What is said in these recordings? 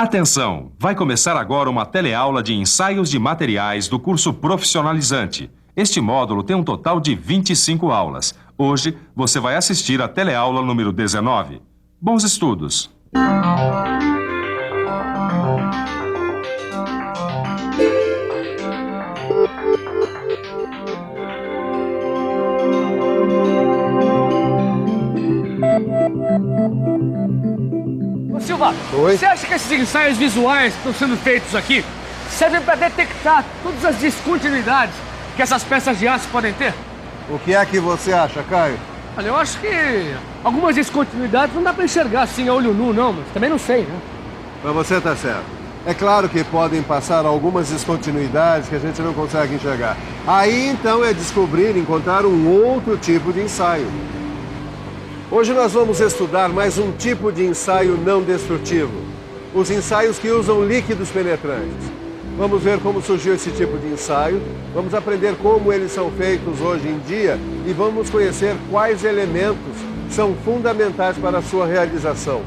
Atenção! Vai começar agora uma teleaula de ensaios de materiais do curso profissionalizante. Este módulo tem um total de 25 aulas. Hoje, você vai assistir a teleaula número 19. Bons estudos! Ô Silva, Oi? você acha que esses ensaios visuais que estão sendo feitos aqui servem para detectar todas as descontinuidades que essas peças de aço podem ter? O que é que você acha, Caio? Olha, eu acho que algumas descontinuidades não dá para enxergar assim a olho nu, não, mas também não sei, né? Mas você tá certo. É claro que podem passar algumas descontinuidades que a gente não consegue enxergar. Aí, então, é descobrir e encontrar um outro tipo de ensaio. Hoje nós vamos estudar mais um tipo de ensaio não destrutivo. Os ensaios que usam líquidos penetrantes. Vamos ver como surgiu esse tipo de ensaio, vamos aprender como eles são feitos hoje em dia e vamos conhecer quais elementos são fundamentais para a sua realização.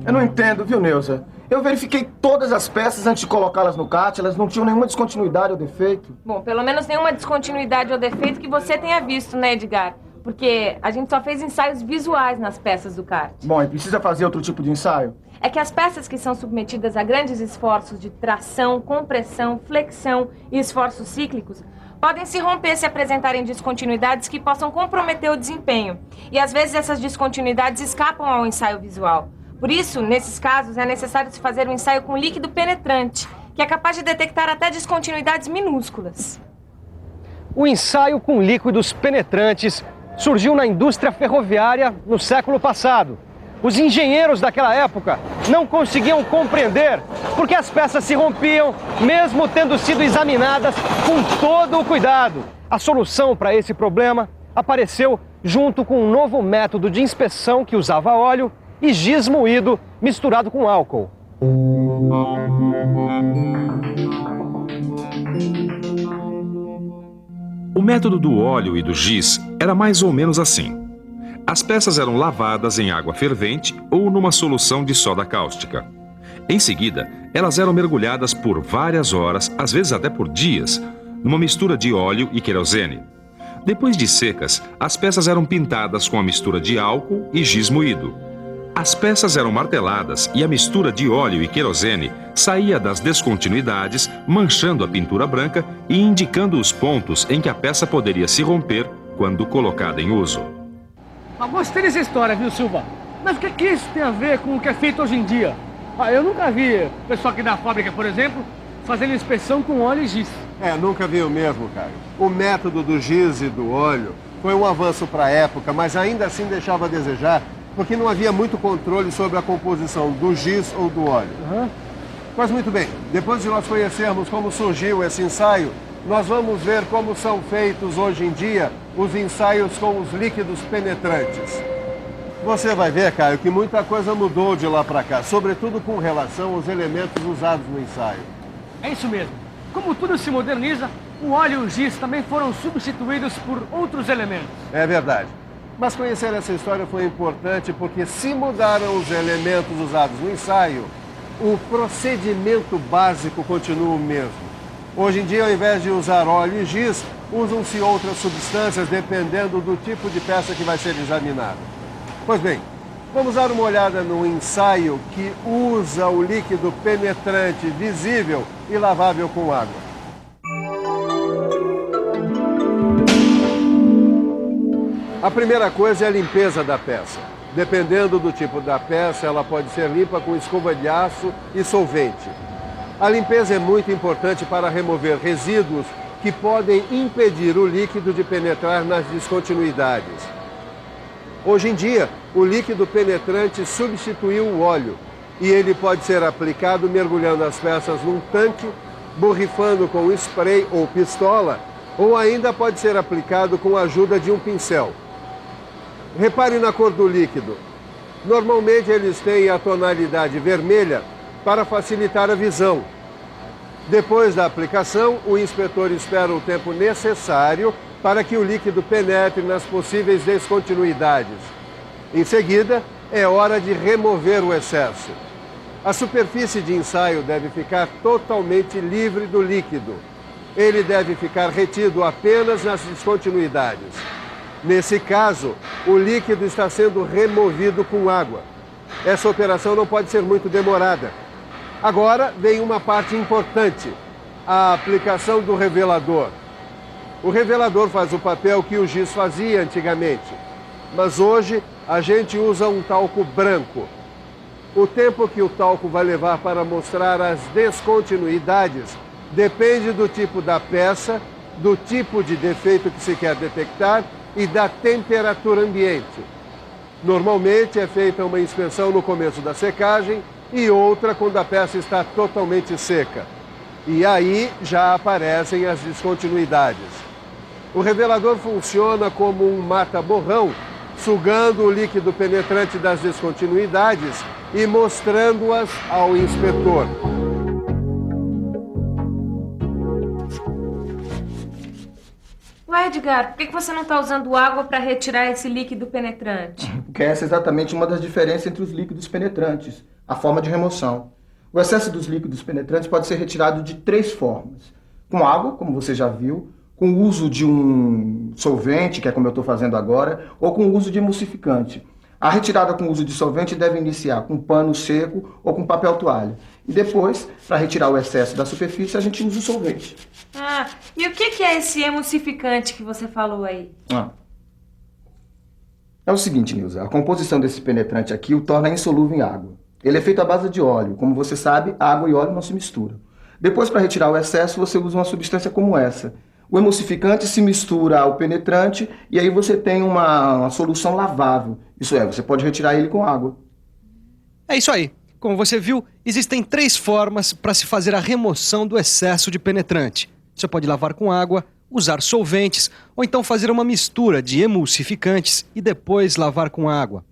Eu não entendo, viu, Neuza? Eu verifiquei todas as peças antes de colocá-las no kart, elas não tinham nenhuma descontinuidade ou defeito. Bom, pelo menos nenhuma descontinuidade ou defeito que você tenha visto, né, Edgar? Porque a gente só fez ensaios visuais nas peças do kart. Bom, e precisa fazer outro tipo de ensaio? É que as peças que são submetidas a grandes esforços de tração, compressão, flexão e esforços cíclicos podem se romper se apresentarem descontinuidades que possam comprometer o desempenho. E às vezes essas descontinuidades escapam ao ensaio visual. Por isso, nesses casos, é necessário se fazer um ensaio com líquido penetrante, que é capaz de detectar até descontinuidades minúsculas. O ensaio com líquidos penetrantes surgiu na indústria ferroviária no século passado. Os engenheiros daquela época não conseguiam compreender porque as peças se rompiam, mesmo tendo sido examinadas com todo o cuidado. A solução para esse problema apareceu junto com um novo método de inspeção que usava óleo e giz moído misturado com álcool. O método do óleo e do giz era mais ou menos assim. As peças eram lavadas em água fervente ou numa solução de soda cáustica. Em seguida, elas eram mergulhadas por várias horas, às vezes até por dias, numa mistura de óleo e querosene. Depois de secas, as peças eram pintadas com a mistura de álcool e giz moído. As peças eram marteladas e a mistura de óleo e querosene saía das descontinuidades, manchando a pintura branca e indicando os pontos em que a peça poderia se romper quando colocada em uso. Eu gostei dessa história, viu, Silva? Mas o que isso tem a ver com o que é feito hoje em dia? Eu nunca vi o pessoal aqui da fábrica, por exemplo, fazendo inspeção com óleo e giz. Nunca vi o mesmo, Caio. O método do giz e do óleo foi um avanço para a época, mas ainda assim deixava a desejar, porque não havia muito controle sobre a composição do giz ou do óleo. Mas muito bem, depois de nós conhecermos como surgiu esse ensaio, nós vamos ver como são feitos hoje em dia os ensaios com os líquidos penetrantes. Você vai ver, Caio, que muita coisa mudou de lá para cá, sobretudo com relação aos elementos usados no ensaio. É isso mesmo. Como tudo se moderniza, o óleo e o giz também foram substituídos por outros elementos. É verdade. Mas conhecer essa história foi importante porque se mudaram os elementos usados no ensaio, o procedimento básico continua o mesmo. Hoje em dia, ao invés de usar óleo e giz, usam-se outras substâncias dependendo do tipo de peça que vai ser examinada. Pois bem, vamos dar uma olhada no ensaio que usa o líquido penetrante visível e lavável com água. A primeira coisa é a limpeza da peça. Dependendo do tipo da peça, ela pode ser limpa com escova de aço e solvente. A limpeza é muito importante para remover resíduos que podem impedir o líquido de penetrar nas descontinuidades. Hoje em dia, o líquido penetrante substituiu o óleo e ele pode ser aplicado mergulhando as peças num tanque, borrifando com spray ou pistola, ou ainda pode ser aplicado com a ajuda de um pincel. Repare na cor do líquido. Normalmente eles têm a tonalidade vermelha para facilitar a visão. Depois da aplicação, o inspetor espera o tempo necessário para que o líquido penetre nas possíveis descontinuidades. Em seguida, é hora de remover o excesso. A superfície de ensaio deve ficar totalmente livre do líquido. Ele deve ficar retido apenas nas descontinuidades. Nesse caso, o líquido está sendo removido com água. Essa operação não pode ser muito demorada. Agora vem uma parte importante, a aplicação do revelador. O revelador faz o papel que o giz fazia antigamente, mas hoje a gente usa um talco branco. O tempo que o talco vai levar para mostrar as descontinuidades depende do tipo da peça, do tipo de defeito que se quer detectar e da temperatura ambiente. Normalmente é feita uma inspeção no começo da secagem e outra quando a peça está totalmente seca. E aí já aparecem as descontinuidades. O revelador funciona como um mata-borrão, sugando o líquido penetrante das descontinuidades e mostrando-as ao inspetor. Ué, Edgar, por que você não está usando água para retirar esse líquido penetrante? Porque essa é exatamente uma das diferenças entre os líquidos penetrantes, a forma de remoção. O excesso dos líquidos penetrantes pode ser retirado de 3 formas. Com água, como você já viu, com o uso de um solvente, que é como eu estou fazendo agora, ou com o uso de emulsificante. A retirada com o uso de solvente deve iniciar com pano seco ou com papel toalha. E depois, para retirar o excesso da superfície, a gente usa o solvente. Ah, e o que é esse emulsificante que você falou aí? É o seguinte, Nilza, a composição desse penetrante aqui o torna insolúvel em água. Ele é feito à base de óleo. Como você sabe, água e óleo não se misturam. Depois, para retirar o excesso, você usa uma substância como essa. O emulsificante se mistura ao penetrante e aí você tem uma solução lavável. Isso é, você pode retirar ele com água. É isso aí. Como você viu, existem 3 formas para se fazer a remoção do excesso de penetrante. Você pode lavar com água, usar solventes ou então fazer uma mistura de emulsificantes e depois lavar com água.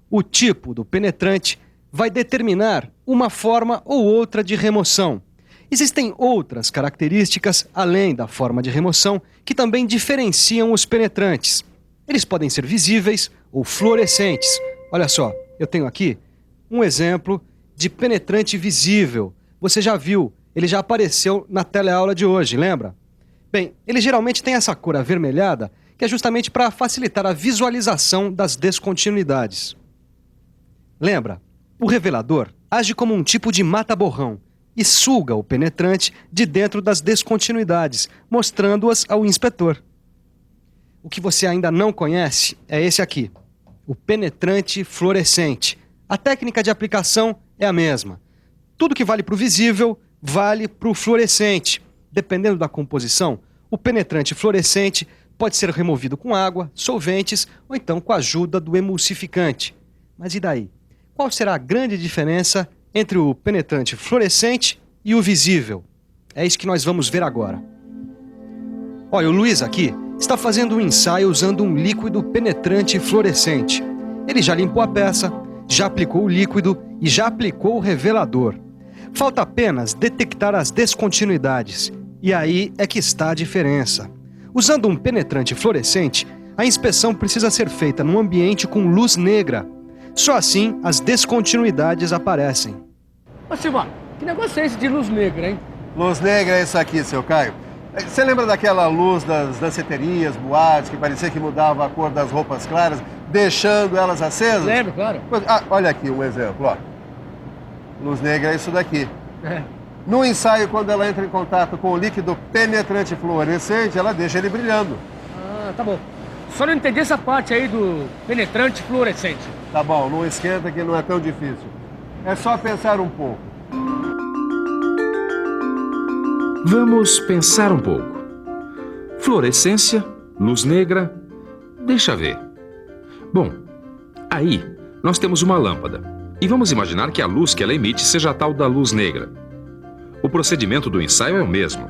O tipo do penetrante vai determinar uma forma ou outra de remoção. Existem outras características, além da forma de remoção, que também diferenciam os penetrantes. Eles podem ser visíveis ou fluorescentes. Olha só, eu tenho aqui um exemplo de penetrante visível. Você já viu, ele já apareceu na teleaula de hoje, lembra? Bem, ele geralmente tem essa cor avermelhada, que é justamente para facilitar a visualização das descontinuidades. Lembra? O revelador age como um tipo de mata-borrão e suga o penetrante de dentro das descontinuidades, mostrando-as ao inspetor. O que você ainda não conhece é esse aqui, o penetrante fluorescente. A técnica de aplicação é a mesma. Tudo que vale para o visível, vale para o fluorescente. Dependendo da composição, o penetrante fluorescente pode ser removido com água, solventes ou então com a ajuda do emulsificante. Mas e daí? Qual será a grande diferença entre o penetrante fluorescente e o visível? É isso que nós vamos ver agora. Olha, o Luiz aqui está fazendo um ensaio usando um líquido penetrante fluorescente. Ele já limpou a peça, já aplicou o líquido e já aplicou o revelador. Falta apenas detectar as descontinuidades. E aí é que está a diferença. Usando um penetrante fluorescente, a inspeção precisa ser feita num ambiente com luz negra. Só assim as descontinuidades aparecem. Ô Silva, que negócio é esse de luz negra, hein? Luz negra é isso aqui, seu Caio. Você lembra daquela luz das danceterias, boates, que parecia que mudava a cor das roupas claras, deixando elas acesas? Lembro, claro. Olha aqui um exemplo, ó. Luz negra é isso daqui. É. No ensaio, quando ela entra em contato com o líquido penetrante fluorescente, ela deixa ele brilhando. Ah, tá bom. Só não entendi essa parte aí do penetrante fluorescente. Tá bom, não esquenta que não é tão difícil. É só pensar um pouco. Vamos pensar um pouco. Fluorescência, luz negra, deixa ver. Bom, aí nós temos uma lâmpada e vamos imaginar que a luz que ela emite seja a tal da luz negra. O procedimento do ensaio é o mesmo.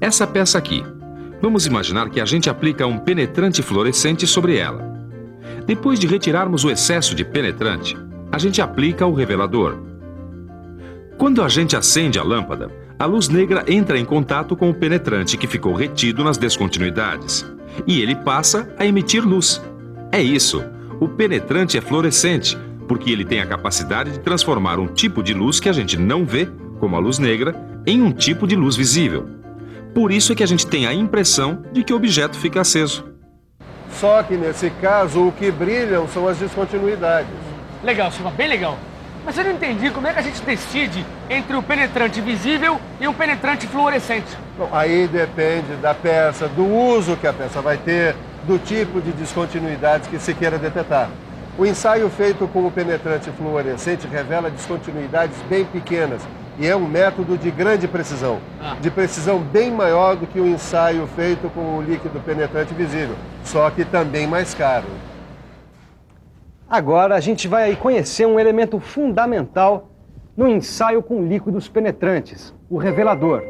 Essa peça aqui, vamos imaginar que a gente aplica um penetrante fluorescente sobre ela. Depois de retirarmos o excesso de penetrante, a gente aplica o revelador. Quando a gente acende a lâmpada, a luz negra entra em contato com o penetrante que ficou retido nas descontinuidades. e ele passa a emitir luz. É isso, o penetrante é fluorescente, porque ele tem a capacidade de transformar um tipo de luz que a gente não vê, como a luz negra, em um tipo de luz visível. Por isso é que a gente tem a impressão de que o objeto fica aceso. Só que nesse caso, o que brilham são as descontinuidades. Legal, Silva, bem legal. Mas eu não entendi como é que a gente decide entre o penetrante visível e um penetrante fluorescente. Bom, aí depende da peça, do uso que a peça vai ter, do tipo de descontinuidades que se queira detectar. O ensaio feito com o penetrante fluorescente revela descontinuidades bem pequenas e é um método de grande precisão, de precisão bem maior do que o ensaio feito com o líquido penetrante visível, só que também mais caro. Agora a gente vai aí conhecer um elemento fundamental no ensaio com líquidos penetrantes, o revelador.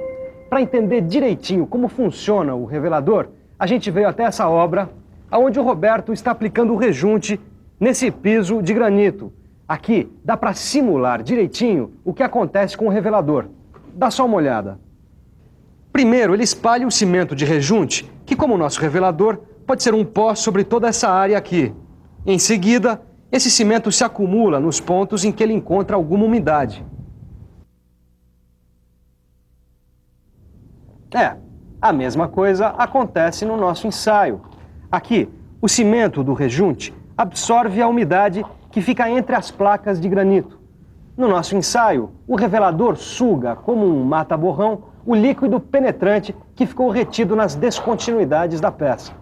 Para entender direitinho como funciona o revelador, a gente veio até essa obra, onde o Roberto está aplicando o rejunte nesse piso de granito. Aqui dá para simular direitinho o que acontece com o revelador. Dá só uma olhada. Primeiro, ele espalha o cimento de rejunte, que como o nosso revelador, pode ser um pó sobre toda essa área aqui. Em seguida, esse cimento se acumula nos pontos em que ele encontra alguma umidade. A mesma coisa acontece no nosso ensaio. Aqui, o cimento do rejunte absorve a umidade que fica entre as placas de granito. No nosso ensaio, o revelador suga, como um mata-borrão, o líquido penetrante que ficou retido nas descontinuidades da peça.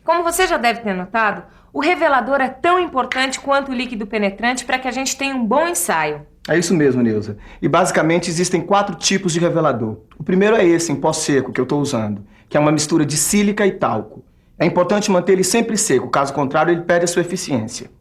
Como você já deve ter notado, o revelador é tão importante quanto o líquido penetrante para que a gente tenha um bom ensaio. É isso mesmo, Neuza. E basicamente existem 4 tipos de revelador. O primeiro é esse, em pó seco, que eu estou usando, que é uma mistura de sílica e talco. É importante manter ele sempre seco, caso contrário ele perde a sua eficiência.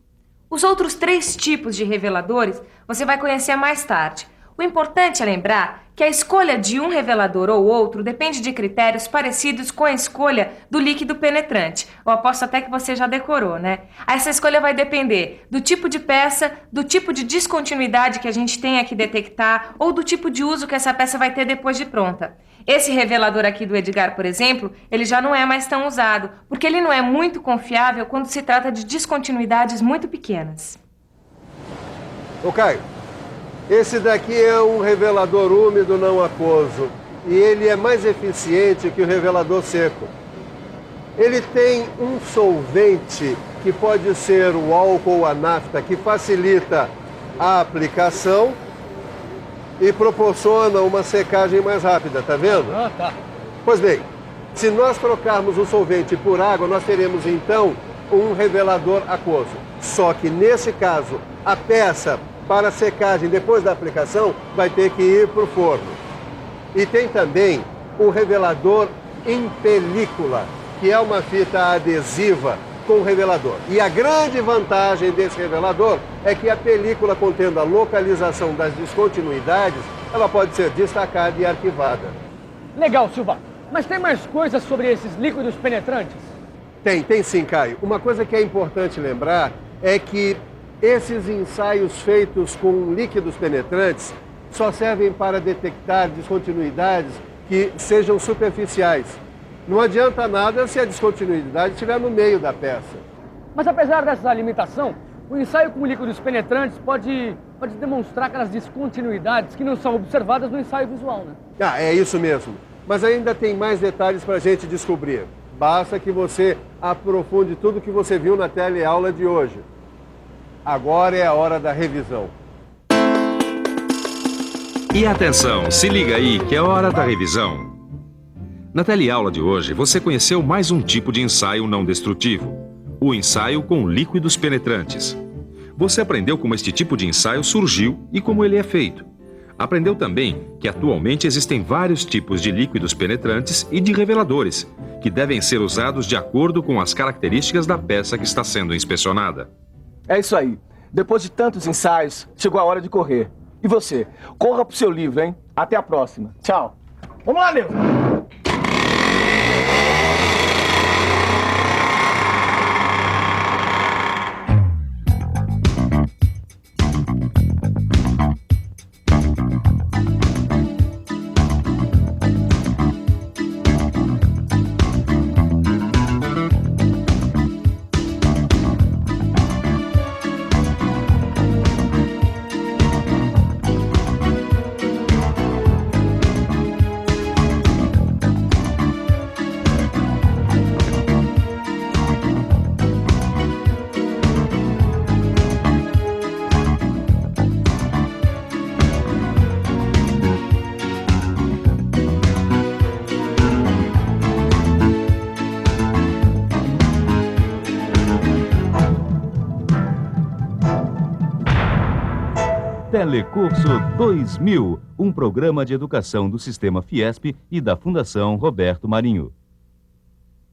Os outros 3 tipos de reveladores você vai conhecer mais tarde. O importante é lembrar que a escolha de um revelador ou outro depende de critérios parecidos com a escolha do líquido penetrante. Eu aposto até que você já decorou, né? Essa escolha vai depender do tipo de peça, do tipo de descontinuidade que a gente tenha que detectar ou do tipo de uso que essa peça vai ter depois de pronta. Esse revelador aqui do Edgar, por exemplo, ele já não é mais tão usado, porque ele não é muito confiável quando se trata de descontinuidades muito pequenas. Ô Caio, esse daqui é um revelador úmido não aquoso e ele é mais eficiente que o revelador seco. Ele tem um solvente que pode ser o álcool ou a nafta, que facilita a aplicação e proporciona uma secagem mais rápida, tá vendo? Tá. Pois bem, se nós trocarmos o solvente por água, nós teremos então um revelador aquoso. Só que nesse caso, a peça para secagem depois da aplicação vai ter que ir para o forno. E tem também o revelador em película, que é uma fita adesiva com revelador. E a grande vantagem desse revelador é que a película, contendo a localização das descontinuidades, ela pode ser destacada e arquivada. Legal, Silva. Mas tem mais coisas sobre esses líquidos penetrantes? Tem sim, Caio. Uma coisa que é importante lembrar é que esses ensaios feitos com líquidos penetrantes só servem para detectar descontinuidades que sejam superficiais. Não adianta nada se a descontinuidade estiver no meio da peça. Mas apesar dessa limitação, o ensaio com líquidos penetrantes pode demonstrar aquelas descontinuidades que não são observadas no ensaio visual, né? É isso mesmo. Mas ainda tem mais detalhes para a gente descobrir. Basta que você aprofunde tudo que você viu na teleaula de hoje. Agora é a hora da revisão. E atenção, se liga aí que é hora da revisão. Na teleaula de hoje, você conheceu mais um tipo de ensaio não destrutivo, o ensaio com líquidos penetrantes. Você aprendeu como este tipo de ensaio surgiu e como ele é feito. Aprendeu também que atualmente existem vários tipos de líquidos penetrantes e de reveladores, que devem ser usados de acordo com as características da peça que está sendo inspecionada. É isso aí. Depois de tantos ensaios, chegou a hora de correr. E você? Corra pro seu livro, hein? Até a próxima. Tchau. Vamos lá, Neuza! Telecurso 2000, um programa de educação do Sistema Fiesp e da Fundação Roberto Marinho.